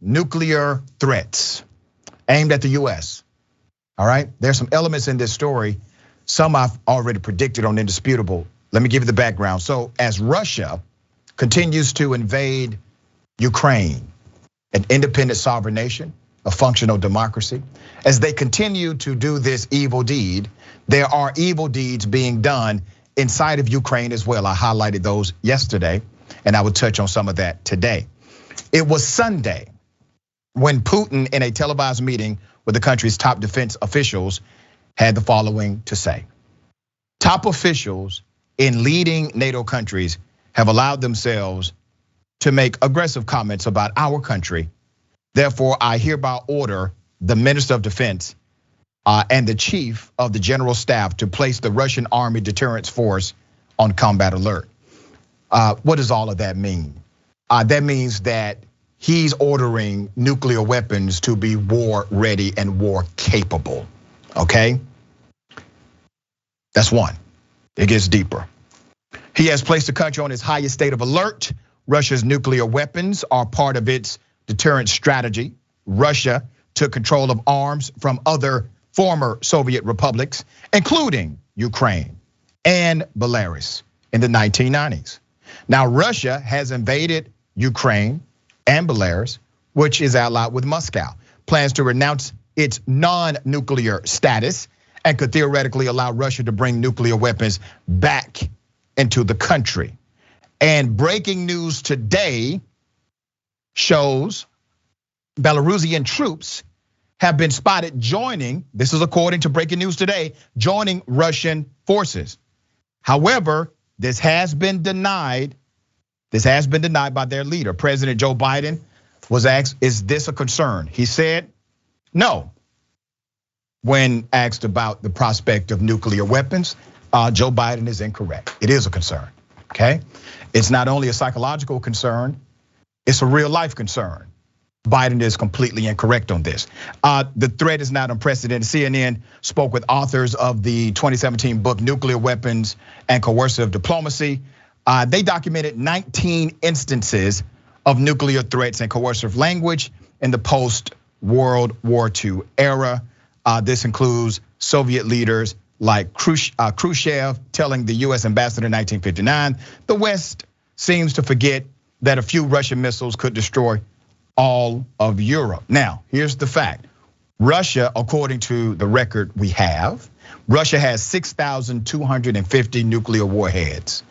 nuclear threats aimed at the US. All right, there's some elements in this story. Some I've already predicted on Indisputable. Let me give you the background. So as Russia continues to invade Ukraine, an independent sovereign nation, a functional democracy, as they continue to do this evil deed, there are evil deeds being done inside of Ukraine as well. I highlighted those yesterday, and I will touch on some of that today. It was Sunday when Putin, in a televised meeting with the country's top defense officials, had the following to say. Top officials in leading NATO countries have allowed themselves to make aggressive comments about our country. Therefore, I hereby order the Minister of Defense and the Chief of the General Staff to place the Russian Army Deterrence Force on combat alert. What does all of that mean? That means that he's ordering nuclear weapons to be war ready and war capable, okay? That's one. It gets deeper. He has placed the country on its highest state of alert. Russia's nuclear weapons are part of its deterrent strategy. Russia took control of arms from other former Soviet republics, including Ukraine and Belarus in the 1990s. Now, Russia has invaded Ukraine and Belarus, which is allied with Moscow, plans to renounce its non-nuclear status and could theoretically allow Russia to bring nuclear weapons back into the country. And breaking news today shows Belarusian troops have been spotted joining, this is according to breaking news today, joining Russian forces. However, this has been denied by their leader. President Joe Biden was asked, is this a concern? He said, no. When asked about the prospect of nuclear weapons, Joe Biden is incorrect. It is a concern, okay? It's not only a psychological concern, it's a real life concern. Biden is completely incorrect on this. The threat is not unprecedented. CNN spoke with authors of the 2017 book, Nuclear Weapons and Coercive Diplomacy. They documented 19 instances of nuclear threats and coercive language in the post-World War II era. This includes Soviet leaders like Khrushchev telling the US ambassador in 1959, the West seems to forget that a few Russian missiles could destroy all of Europe. Now, here's the fact. Russia, according to the record we have, Russia has 6,250 nuclear warheads.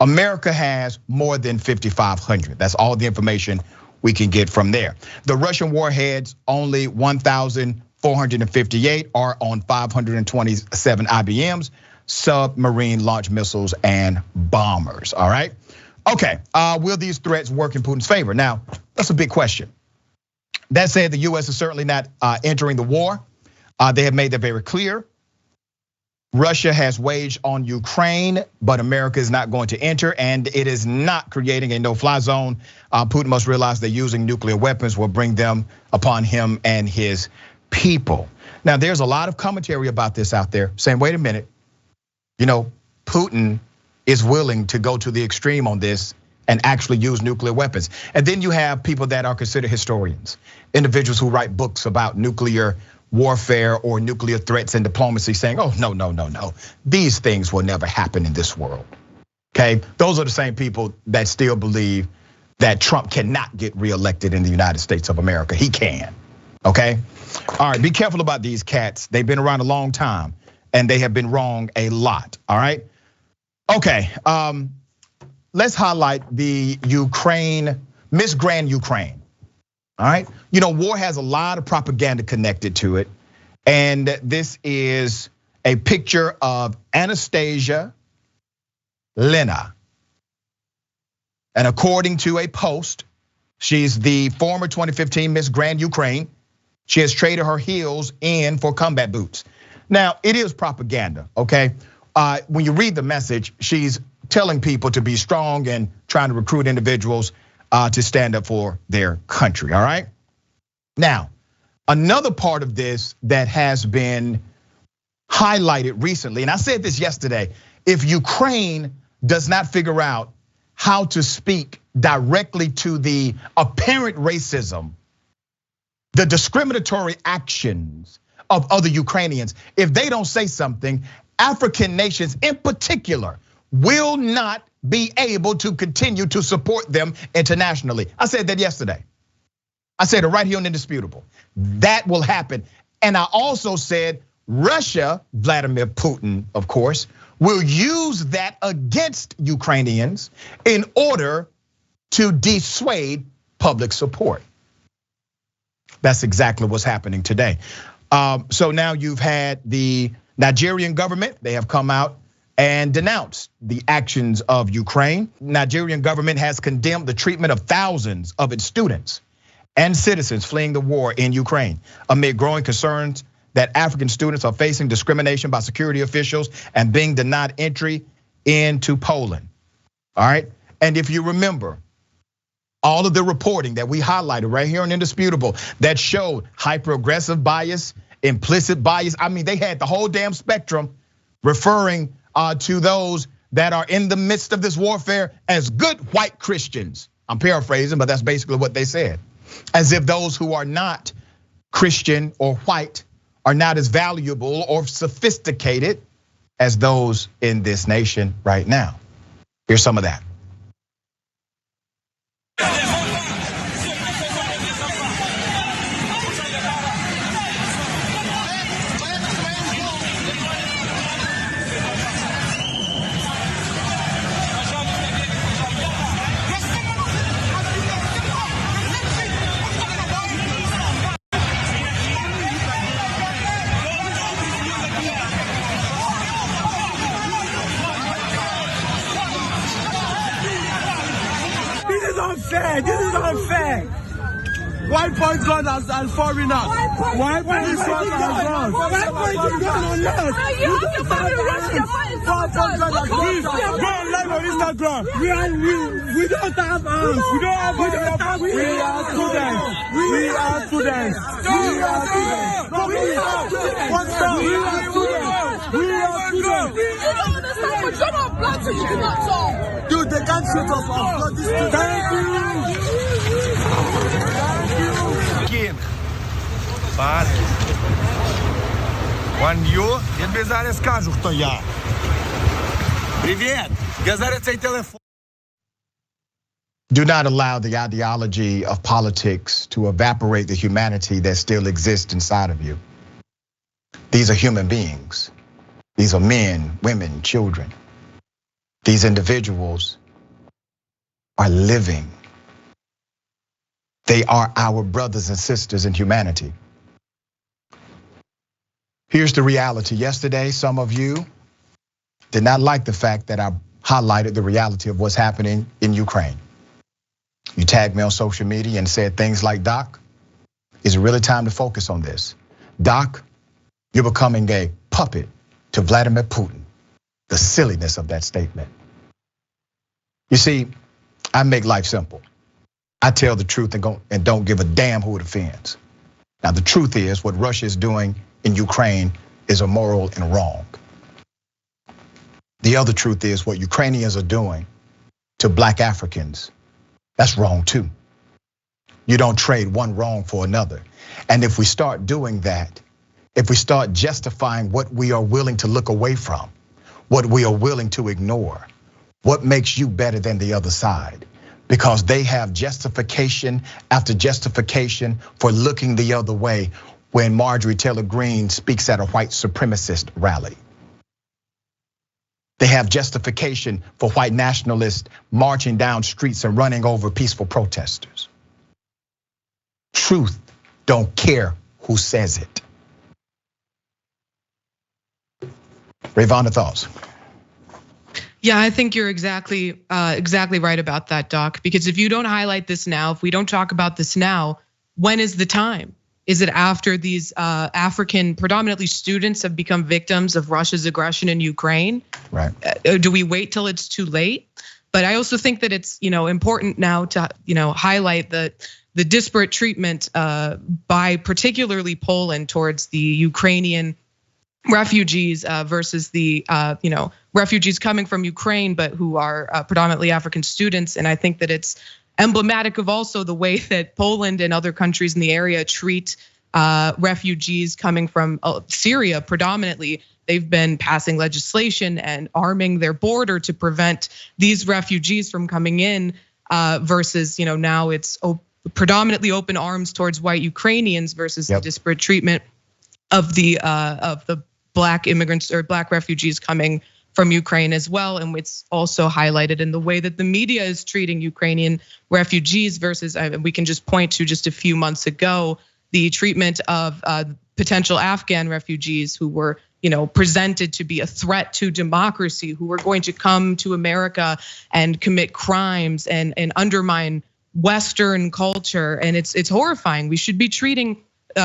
America has more than 5,500. That's all the information we can get from there. The Russian warheads, only 1,458 are on 527 IBMs, submarine launch missiles and bombers, all right? Okay, will these threats work in Putin's favor? Now, that's a big question. That said, the US is certainly not entering the war. They have made that very clear. Russia has waged on Ukraine, but America is not going to enter, and it is not creating a no-fly zone. Putin must realize that using nuclear weapons will bring them upon him and his people. Now, there's a lot of commentary about this out there saying, wait a minute, Putin is willing to go to the extreme on this and actually use nuclear weapons. And then you have people that are considered historians, individuals who write books about nuclear warfare or nuclear threats and diplomacy saying, oh, no. These things will never happen in this world, okay? Those are the same people that still believe that Trump cannot get reelected in the United States of America. He can, okay? All right, be careful about these cats. They've been around a long time and they have been wrong a lot, all right? Okay, let's highlight the Ukraine, Miss Grand Ukraine. All right, war has a lot of propaganda connected to it. And this is a picture of Anastasia Lena. And according to a post, she's the former 2015 Miss Grand Ukraine. She has traded her heels in for combat boots. Now, it is propaganda, okay? When you read the message, she's telling people to be strong and trying to recruit individuals to stand up for their country, all right? Now, another part of this that has been highlighted recently, and I said this yesterday, if Ukraine does not figure out how to speak directly to the apparent racism the discriminatory actions of other Ukrainians, if they don't say something, African nations in particular will not be able to continue to support them internationally. I said that yesterday. I said it right here on Indisputable. That will happen. And I also said Russia, Vladimir Putin, of course, will use that against Ukrainians in order to dissuade public support. That's exactly what's happening today. So now you've had the Nigerian government, they have come out and denounced the actions of Ukraine. Nigerian government has condemned the treatment of thousands of its students and citizens fleeing the war in Ukraine amid growing concerns that African students are facing discrimination by security officials and being denied entry into Poland. All right, and if you remember, all of the reporting that we highlighted right here on Indisputable that showed hyper-aggressive bias, implicit bias. I mean, they had the whole damn spectrum referring to those that are in the midst of this warfare as good white Christians. I'm paraphrasing, but that's basically what they said. As if those who are not Christian or white are not as valuable or sophisticated as those in this nation right now. Here's some of that. This is unfair. Why point guns and foreigners? Why point guns and guns? Why point guns on us? You have to find Russia. Please go live on Instagram. We don't have arms. We don't have arms. We are students. We are students. We are students. What's up? We are students. We are students. You don't understand. But you're not black, so you cannot talk. Dude, they can't shoot us off. Thank you. King. Пане. Ван'ю, я тобі зараз скажу, хто я. Привіт. Я зараз цей телефон. Do not allow the ideology of politics to evaporate the humanity that still exists inside of you. These are human beings. These are men, women, children. These individuals are living. They are our brothers and sisters in humanity. Here's the reality. Yesterday, some of you did not like the fact that I highlighted the reality of what's happening in Ukraine. You tagged me on social media and said things like, Doc, is it really time to focus on this? Doc, you're becoming a puppet to Vladimir Putin. The silliness of that statement. You see, I make life simple. I tell the truth and don't give a damn who it offends. Now, the truth is what Russia is doing in Ukraine is immoral and wrong. The other truth is what Ukrainians are doing to Black Africans, that's wrong too. You don't trade one wrong for another. And if we start doing that, if we start justifying what we are willing to look away from, what we are willing to ignore, what makes you better than the other side? Because they have justification after justification for looking the other way when Marjorie Taylor Greene speaks at a white supremacist rally. They have justification for white nationalists marching down streets and running over peaceful protesters. Truth don't care who says it. Rayyvana, thoughts? Yeah, I think you're exactly right about that, Doc. Because if you don't highlight this now, if we don't talk about this now, when is the time? Is it after these African, predominantly students, have become victims of Russia's aggression in Ukraine? Right. Do we wait till it's too late? But I also think that it's important now to highlight the disparate treatment by particularly Poland towards the Ukrainian refugees versus the refugees coming from Ukraine, but who are predominantly African students. And I think that it's emblematic of also the way that Poland and other countries in the area treat refugees coming from Syria predominantly. They've been passing legislation and arming their border to prevent these refugees from coming in, versus now it's predominantly open arms towards white Ukrainians versus the disparate treatment of the black immigrants or black refugees coming from Ukraine as well. And it's also highlighted in the way that the media is treating Ukrainian refugees versus, we can just point to just a few months ago, the treatment of potential Afghan refugees who were presented to be a threat to democracy, who were going to come to America and commit crimes and undermine Western culture. And it's horrifying. We should be treating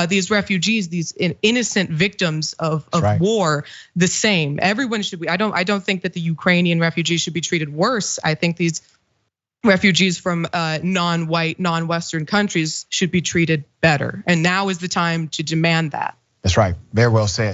these refugees, these innocent victims of war, the same. Everyone should be. I don't think that the Ukrainian refugees should be treated worse. I think these refugees from non-white, non-Western countries should be treated better. And now is the time to demand that. That's right. Very well said.